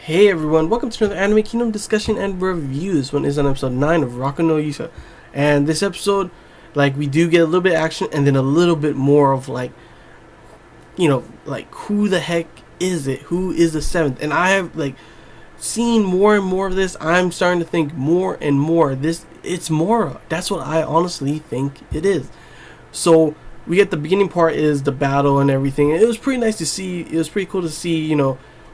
Hey everyone, welcome to another Anime Kingdom discussion and reviews. One is on episode 9 of Rokka no Yuusha. And this episode, we do get a little bit of action and then a little bit more of who the heck is it? Who is the seventh? And I have seen more and more of this. I'm starting to think more and more. It's Mora. That's what I honestly think it is. So we get the beginning part is the battle and everything. It was pretty nice to see. It was pretty cool to see,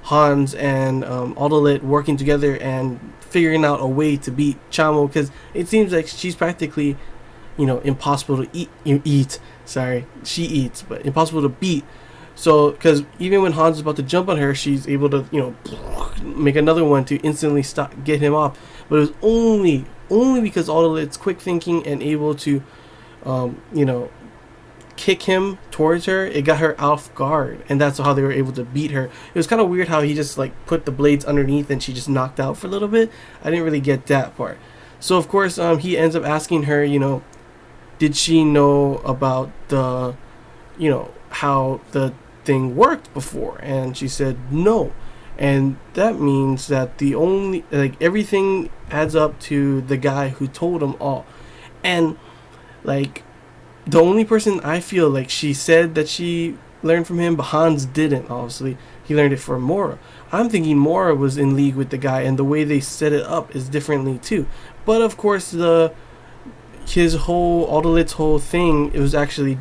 Hans and Autolit working together and figuring out a way to beat Chamo, because it seems like she's practically, impossible to eat. Sorry, she eats, but impossible to beat. So, because even when Hans is about to jump on her, she's able to, make another one to instantly get him off. But it was only because Autolit's quick thinking and able to, kick him towards her, it got her off guard, and that's how they were able to beat her. It was kind of weird how he just put the blades underneath and she just knocked out for a little bit. I didn't really get that part. So of course he ends up asking her, did she know about the how the thing worked before, and she said no. And that means that the only everything adds up to the guy who told them all. And the only person I feel like she said that she learned from him, but Hans didn't, obviously. He learned it from Mora. I'm thinking Mora was in league with the guy, and the way they set it up is differently too. But of course, Autolit's whole thing, it was actually,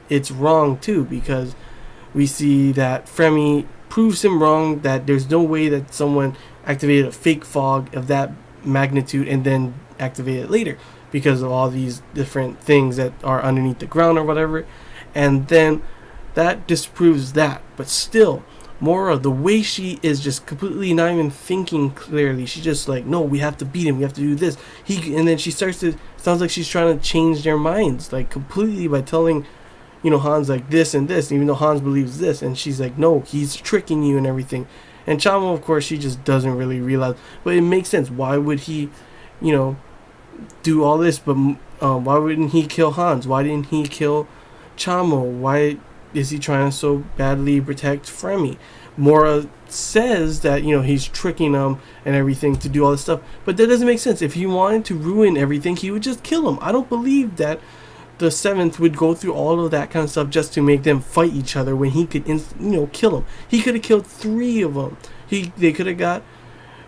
it's wrong too, because we see that Fremi proves him wrong, that there's no way that someone activated a fake fog of that magnitude and then activated it later, because of all these different things that are underneath the ground or whatever. And then that disproves that. But still, Mora, the way she is, just completely not even thinking clearly. She's just no, we have to beat him, we have to do this. And then she starts to, sounds like she's trying to change their minds, completely, by telling, Hans this and this, even though Hans believes this. And she's no, he's tricking you and everything. And Chamo, of course, she just doesn't really realize. But it makes sense. Why would he, do all this? But why wouldn't he kill Hans? Why didn't he kill Chamo? Why is he trying to so badly protect Fremi? Mora says that he's tricking him and everything to do all this stuff, but that doesn't make sense. If he wanted to ruin everything, he would just kill him. I don't believe that the seventh would go through all of that kind of stuff just to make them fight each other when he could kill him. He could have killed 3 of them. They could have got,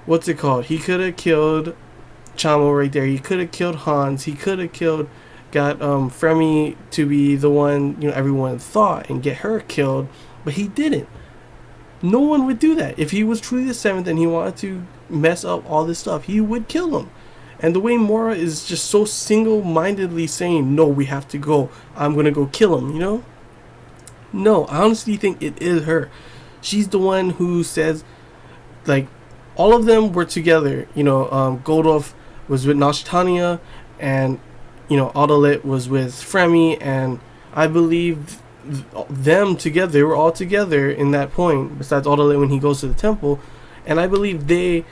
what's it called, he could have killed Chamo right there. He could have killed Hans. He could have got Fremi to be the one everyone thought and get her killed, but he didn't. No one would do that. If he was truly the seventh and he wanted to mess up all this stuff, he would kill him. And the way Mora is just so single-mindedly saying, no, we have to go, I'm gonna go kill him, No, I honestly think it is her. She's the one who says, all of them were together. Goldolf was with Nashtania, and Autolit was with Fremi, and I believe them together, they were all together in that point, besides Autolit when he goes to the temple, and I believe they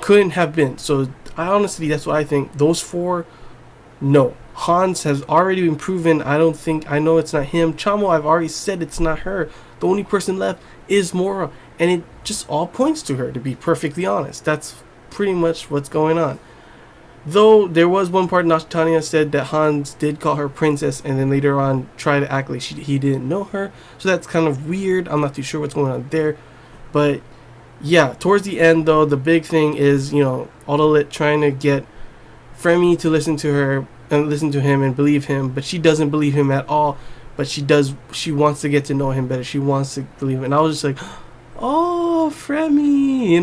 couldn't have been. So I honestly, that's what I think. Those 4, no. Hans has already been proven. I know it's not him. Chamo, I've already said it's not her. The only person left is Mora, and it just all points to her, to be perfectly honest. That's pretty much what's going on. Though there was one part Nashtania said that Hans did call her princess, and then later on try to act like he didn't know her. So that's kind of weird. I'm not too sure what's going on there. But yeah, towards the end though, the big thing is, Autolit trying to get Fremi to listen to her and listen to him and believe him, but she doesn't believe him at all. But she wants to get to know him better. She wants to believe him. And I was just oh, Fremi,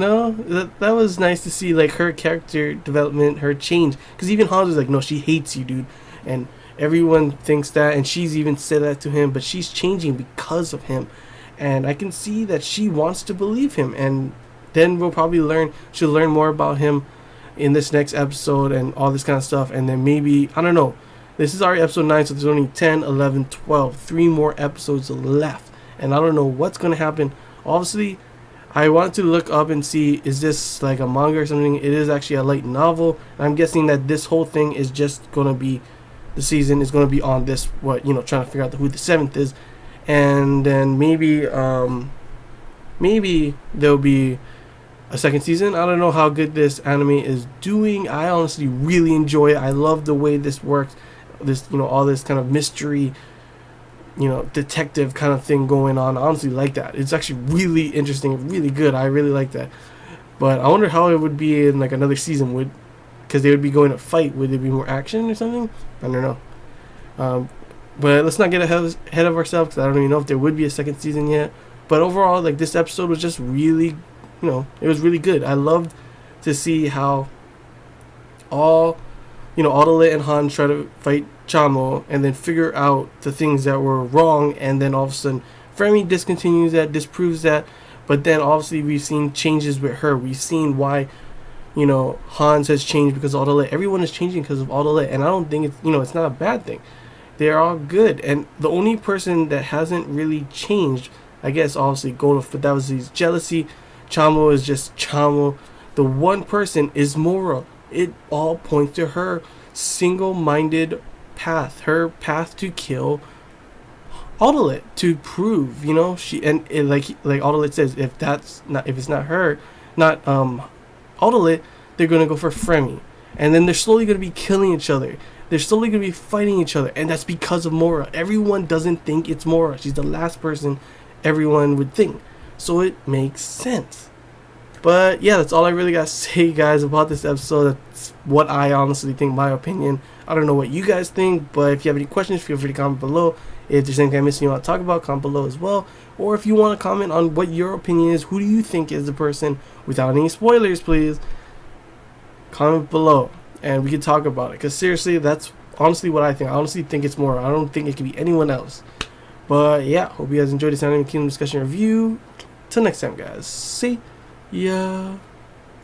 that was nice to see, her character development, her change. Because even Hans was no, she hates you, dude. And everyone thinks that, and she's even said that to him, but she's changing because of him. And I can see that she wants to believe him. And then we'll probably she'll learn more about him in this next episode and all this kind of stuff. And then maybe, I don't know, this is already episode 9, so there's only 10, 11, 12, 3 more episodes left. And I don't know what's going to happen. Obviously, I wanted to look up and see, is this a manga or something? It is actually a light novel. And I'm guessing that this whole thing is just going to be, the season is going to be on this, trying to figure out who the 7th is. And then maybe there'll be a second season. I don't know how good this anime is doing. I honestly really enjoy it. I love the way this works. This, all this kind of mystery, detective kind of thing going on. I honestly like that. It's actually really interesting, really good. I really like that. But I wonder how it would be in like another season. Because they would be going to fight. Would there be more action or something? I don't know. But let's not get ahead of ourselves, because I don't even know if there would be a second season yet. But overall, like, this episode was just really, it was really good. I loved to see how Autolit and Han try to fight Chamo and then figure out the things that were wrong, and then all of a sudden Fermi discontinues that, disproves that. But then obviously we've seen changes with her. We've seen why Hans has changed because of Autolit. Everyone is changing because of Autolit, and I don't think it's it's not a bad thing. They're all good, and the only person that hasn't really changed, I guess, obviously Golf, but that was his jealousy. Chamo is just Chamo. The one person is Mora. It all points to her single-minded path, her path to kill Autolit, to prove, she, and it, like Autolit says, if it's not her, not Autolit, they're gonna go for Fremi, and then they're slowly gonna be killing each other. They're slowly gonna be fighting each other, and that's because of Mora. Everyone doesn't think it's Mora. She's the last person everyone would think, so it makes sense. But yeah, that's all I really got to say, guys, about this episode. That's what I honestly think, my opinion. I don't know what you guys think, but if you have any questions, feel free to comment below. If there's anything I'm missing you want to talk about, comment below as well. Or if you want to comment on what your opinion is, who do you think is the person, without any spoilers, please comment below and we can talk about it. Because seriously, that's honestly what I think. I honestly think it's more. I don't think it could be anyone else. But yeah, hope you guys enjoyed this Anime Kingdom discussion review. Till next time, guys. See ya.